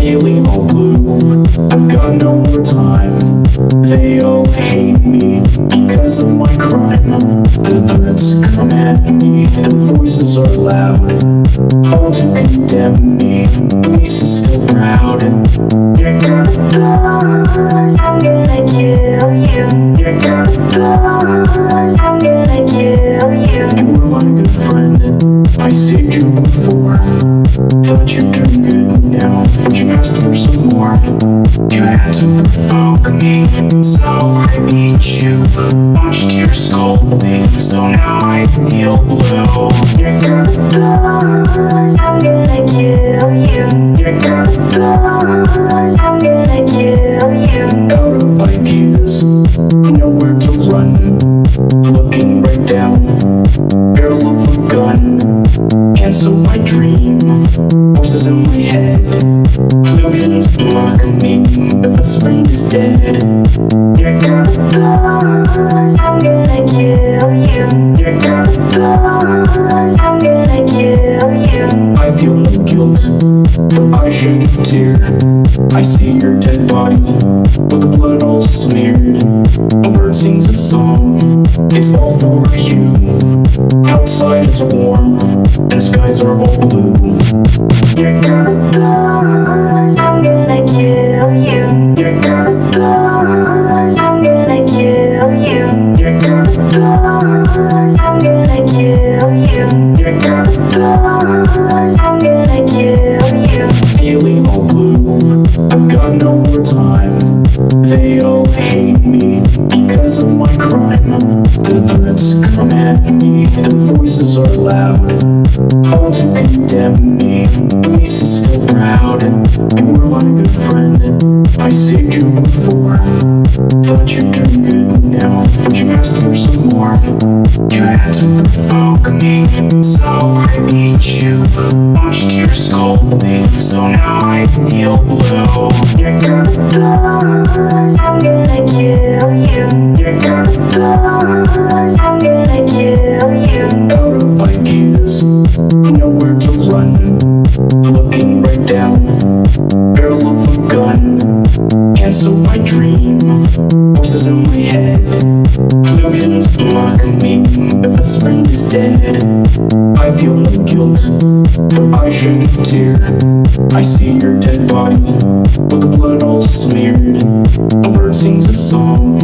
Feeling all blue, I've got no more time. They all hate me because of my crime. The threats come at me, their voices are loud, all to condemn me. Police is still proud. You're gonna die, I'm gonna kill you. You're gonna die, I'm gonna kill you. You were my good friend, I saved you before. Thought you turned good now, but you asked for some more. You had to provoke me, so I beat you. Punched your skull bleed, so now I feel blue. You're gonna die, I'm gonna kill you. You're gonna die, I'm gonna kill you. Out of ideas, nowhere to run. Looking right down, barrel of a gun. Cancel my dream, voices in my head. Illusions mock me, my best friend is dead. You're gonna die, I'm gonna kill you. You're gonna die, I'm gonna kill you. I feel no guilt, but I shed a tear. I see your dead body, with the blood all smeared. A bird sings a song, it's all for you. Outside it's warm, and skies are all blue. You're gonna die, I'm gonna kill you. You're gonna die, I'm gonna kill you. You're gonna die, I'm gonna kill you. You're gonna die, I'm gonna kill you. Feeling all blue, I've got no more time. They all hate me because of my crime. The threats come at me, their voices are loud, all to condemn me. Police is still proud. You were my good friend, I saved you before. Thought you turned good now, but you asked for some more. You had to provoke me, so I beat you. Punched your skull bleed, so now I feel blue. You're gonna die, I'm gonna kill you. You're gonna die, I'm gonna kill you. Out of ideas, nowhere to run. Looking right down, barrel of a gun. Cancel my dream, voices in my head. Illusions mock me, my best friend is dead. I feel no guilt, but I shed a tear. I see your dead body, with the blood all smeared. A bird sings a song,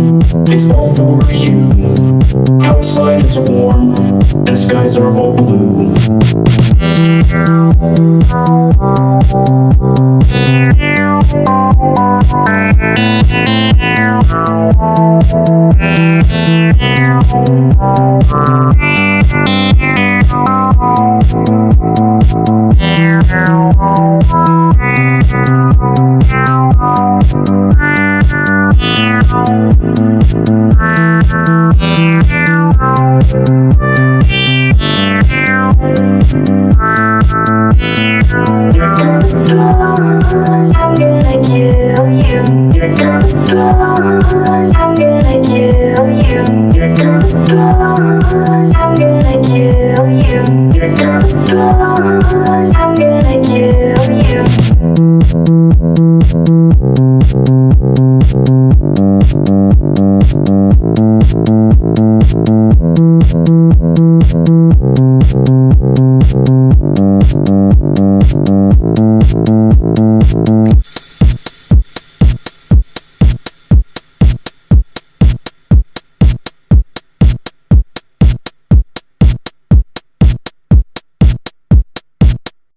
it's all for you. Outside it's warm, and skies are all blue. You're gonna die, I'm gonna kill you. You're gonna die, I'm gonna kill you. You're gonna die, I'm gonna kill you. You're gonna die, I'm gonna kill you.